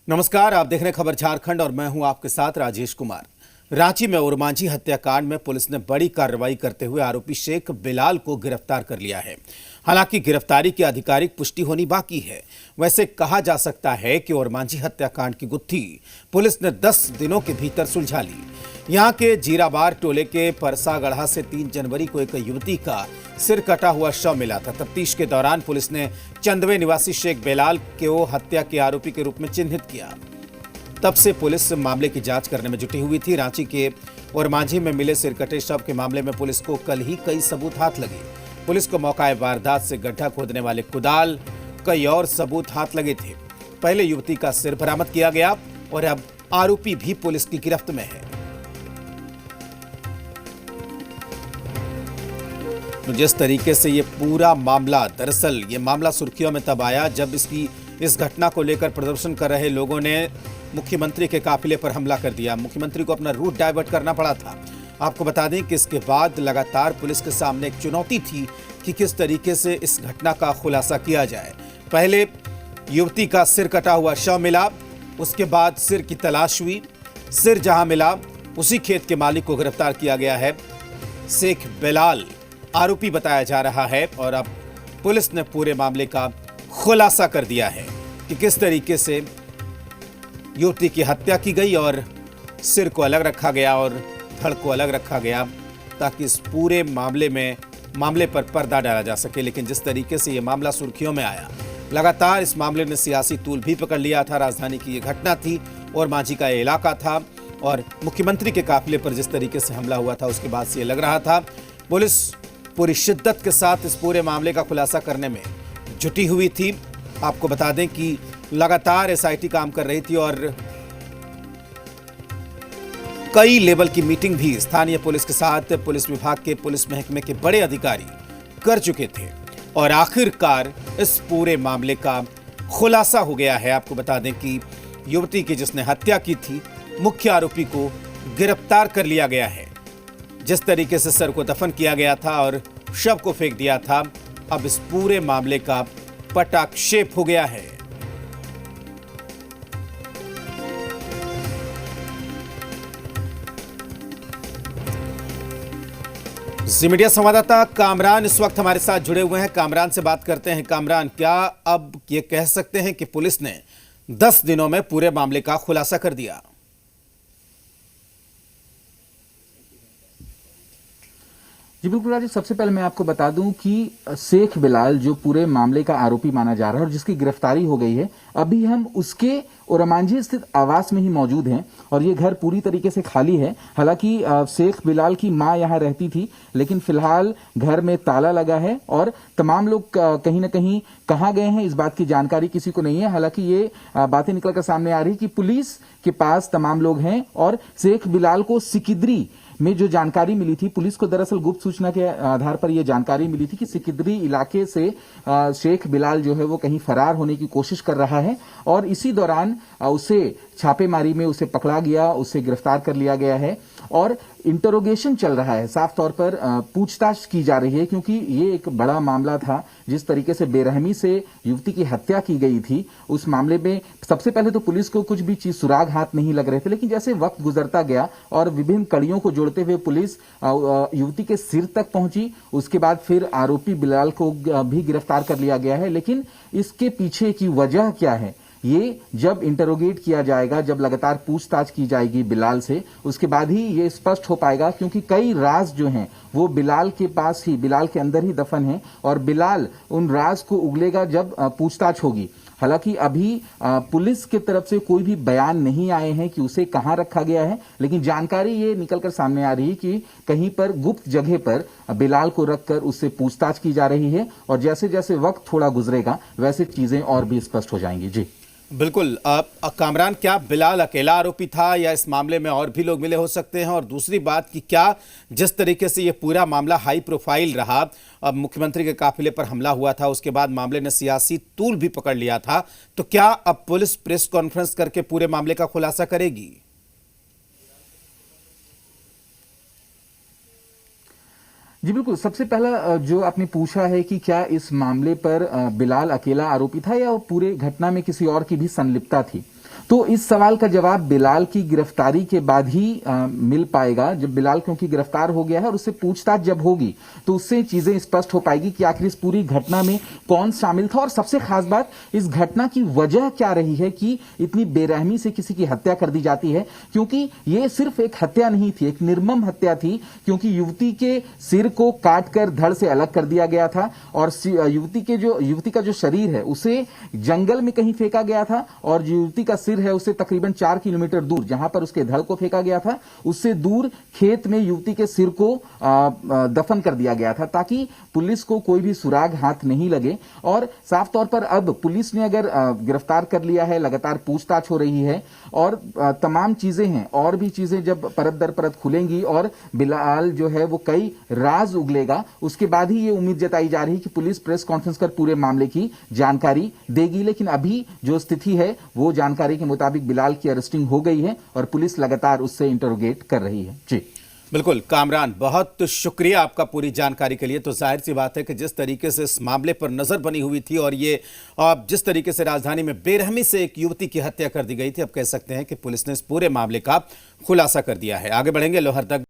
नमस्कार, आप देख रहे हैं खबर झारखंड और मैं हूं आपके साथ राजेश कुमार। रांची में ओरमांझी हत्याकांड में पुलिस ने बड़ी कार्रवाई करते हुए आरोपी शेख बिलाल को गिरफ्तार कर लिया है। हालांकि गिरफ्तारी की आधिकारिक पुष्टि होनी बाकी है। वैसे कहा जा सकता है कि ओरमांझी हत्याकांड की गुत्थी पुलिस ने 10 दिनों के भीतर सुलझा ली। यहां के जीराबार टोले के परसागढ़ा से 3 जनवरी को एक युवती का सिर कटा हुआ शव मिला था। तफ्तीश के दौरान पुलिस ने चंदवे निवासी शेख बिलाल को हत्या के आरोपी के रूप में चिन्हित किया। तब से पुलिस मामले की जांच करने में जुटी हुई थी। रांची के ओरमांझी में मिले सिरकटे शव के मामले में पुलिस को कल ही कई सबूत हाथ लगे। पुलिस को मौका वारदात से गड्ढा खोदने वाले कुदाल, कई और सबूत हाथ लगे थे। पहले युवती का सिर बरामद किया गया और अब आरोपी भी पुलिस की गिरफ्त में है। तो जिस तरीके से ये पूरा मामला, दरअसल ये मामला सुर्खियों में तब आया जब इस घटना को लेकर प्रदर्शन कर रहे लोगों ने मुख्यमंत्री के काफिले पर हमला कर दिया। मुख्यमंत्री को अपना रूट डाइवर्ट करना पड़ा था। आपको बता दें कि इसके बाद लगातार पुलिस के सामने एक चुनौती थी कि किस तरीके से इस घटना का खुलासा किया जाए। पहले युवती का सिर कटा हुआ शव मिला, उसके बाद सिर की तलाश हुई। सिर जहां मिला उसी खेत के मालिक को गिरफ्तार किया गया है। शेख बिलाल आरोपी बताया जा रहा है और अब पुलिस ने पूरे मामले का खुलासा कर दिया है कि किस तरीके से युवती की हत्या की गई और सिर को अलग रखा गया और धड़ को अलग रखा गया ताकि इस पूरे मामले पर पर्दा डाला जा सके। लेकिन जिस तरीके से ये मामला सुर्खियों में आया, लगातार इस मामले ने सियासी तूल भी पकड़ लिया था। राजधानी की ये घटना थी और मांझी का ये इलाका था और मुख्यमंत्री के काफिले पर जिस तरीके से हमला हुआ था उसके बाद से ये लग रहा था पुलिस पूरी शिद्दत के साथ इस पूरे मामले का खुलासा करने में जुटी हुई थी। आपको बता दें कि लगातार एसआईटी काम कर रही थी और कई लेवल की मीटिंग भी स्थानीय पुलिस के साथ पुलिस विभाग के पुलिस महकमे के बड़े अधिकारी कर चुके थे और आखिरकार इस पूरे मामले का खुलासा हो गया है। आपको बता दें कि युवती की जिसने हत्या की थी, मुख्य आरोपी को गिरफ्तार कर लिया गया है। जिस तरीके से सर को दफन किया गया था और शव को फेंक दिया था, अब इस पूरे मामले का पटाक्षेप हो गया है। जी मीडिया संवाददाता कामरान इस वक्त हमारे साथ जुड़े हुए हैं। कामरान से बात करते हैं। कामरान, क्या अब ये कह सकते हैं कि पुलिस ने 10 दिनों में पूरे मामले का खुलासा कर दिया? जी बिल्कुल राजेश, सबसे पहले मैं आपको बता दूं कि शेख बिलाल जो पूरे मामले का आरोपी माना जा रहा है और जिसकी गिरफ्तारी हो गई है, अभी हम उसके ओरमांझी स्थित आवास में ही मौजूद हैं और ये घर पूरी तरीके से खाली है। हालांकि शेख बिलाल की मां यहां रहती थी, लेकिन फिलहाल घर में ताला लगा है और तमाम लोग कहीं ना कहीं कहां गए हैं इस बात की जानकारी किसी को नहीं है। हालांकि ये बातें निकलकर सामने आ रही कि पुलिस के पास तमाम लोग हैं और शेख बिलाल को सिकिदरी में जो जानकारी मिली थी, पुलिस को दरअसल गुप्त सूचना के आधार पर यह जानकारी मिली थी कि सिकिदरी इलाके से शेख बिलाल जो है वो कहीं फरार होने की कोशिश कर रहा है और इसी दौरान उसे छापेमारी में उसे पकड़ा गया, उसे गिरफ्तार कर लिया गया है और इंटरोगेशन चल रहा है। साफ तौर पर पूछताछ की जा रही है क्योंकि ये एक बड़ा मामला था। जिस तरीके से बेरहमी से युवती की हत्या की गई थी, उस मामले में सबसे पहले तो पुलिस को कुछ भी चीज सुराग हाथ नहीं लग रहे थे, लेकिन जैसे वक्त गुजरता गया और विभिन्न कड़ियों को जोड़ते हुए पुलिस युवती के सिर तक पहुंची, उसके बाद फिर आरोपी बिलाल को भी गिरफ्तार कर लिया गया है। लेकिन इसके पीछे की वजह क्या है, ये जब इंटरोगेट किया जाएगा, जब लगातार पूछताछ की जाएगी बिलाल से, उसके बाद ही ये स्पष्ट हो पाएगा क्योंकि कई राज जो हैं वो बिलाल के पास ही, बिलाल के अंदर ही दफन है और बिलाल उन राज को उगलेगा जब पूछताछ होगी। हालांकि अभी पुलिस की तरफ से कोई भी बयान नहीं आए हैं कि उसे कहां रखा गया है, लेकिन जानकारी ये निकलकर सामने आ रही है कि कहीं पर गुप्त जगह पर बिलाल को रखकर उससे पूछताछ की जा रही है और जैसे जैसे वक्त थोड़ा गुजरेगा वैसे चीजें और भी स्पष्ट हो जाएंगी। जी बिल्कुल। कामरान, क्या बिलाल अकेला आरोपी था या इस मामले में और भी लोग मिले हो सकते हैं? और दूसरी बात कि क्या जिस तरीके से ये पूरा मामला हाई प्रोफाइल रहा, अब मुख्यमंत्री के काफिले पर हमला हुआ था, उसके बाद मामले ने सियासी तूल भी पकड़ लिया था, तो क्या अब पुलिस प्रेस कॉन्फ्रेंस करके पूरे मामले का खुलासा करेगी? जी बिल्कुल, सबसे पहला जो आपने पूछा है कि क्या इस मामले पर बिलाल अकेला आरोपी था या पूरे घटना में किसी और की भी संलिप्तता थी, तो इस सवाल का जवाब बिलाल की गिरफ्तारी के बाद ही मिल पाएगा। जब बिलाल क्योंकि गिरफ्तार हो गया है और उससे पूछताछ जब होगी तो उससे चीजें स्पष्ट हो पाएगी कि आखिर इस पूरी घटना में कौन शामिल था और सबसे खास बात इस घटना की वजह क्या रही है कि इतनी बेरहमी से किसी की हत्या कर दी जाती है। क्योंकि ये सिर्फ एक हत्या नहीं थी, एक निर्मम हत्या थी, क्योंकि युवती के सिर को काटकर धड़ से अलग कर दिया गया था और युवती का जो शरीर है उसे जंगल में कहीं फेंका गया था और जो युवती का सिर है उसे तकरीबन 4 किलोमीटर दूर, जहां पर उसके धड़ को फेंका गया था, उससे दूर खेत में युवती के सिर को दफन कर दिया गया था ताकि पुलिस को कोई भी सुराग हाथ नहीं लगे। और साफ तौर पर अब पुलिस ने अगर गिरफ्तार कर लिया है, लगातार पूछताछ हो रही है और तमाम चीजें हैं, और भी चीजें जब परत दर परत खुलेंगी और बिलाल जो है वो कई राज उगलेगा, उसके बाद ही ये उम्मीद जताई जा रही है कि पुलिस प्रेस कॉन्फ्रेंस कर पूरे मामले की जानकारी देगी। लेकिन अभी जो स्थिति है वो जानकारी के मुताबिक बिलाल की अरेस्टिंग हो गई है और पुलिस लगातार उससे इंटरोगेट कर रही है। जी बिल्कुल कामरान, बहुत शुक्रिया आपका पूरी जानकारी के लिए। तो जाहिर सी बात है कि जिस तरीके से इस मामले पर नजर बनी हुई थी और ये जिस तरीके से राजधानी में बेरहमी से एक युवती की हत्या कर दी गई थी, अब कह सकते हैं कि पुलिस ने इस पूरे मामले का खुलासा कर दिया है। आगे बढ़ेंगे लोहरदग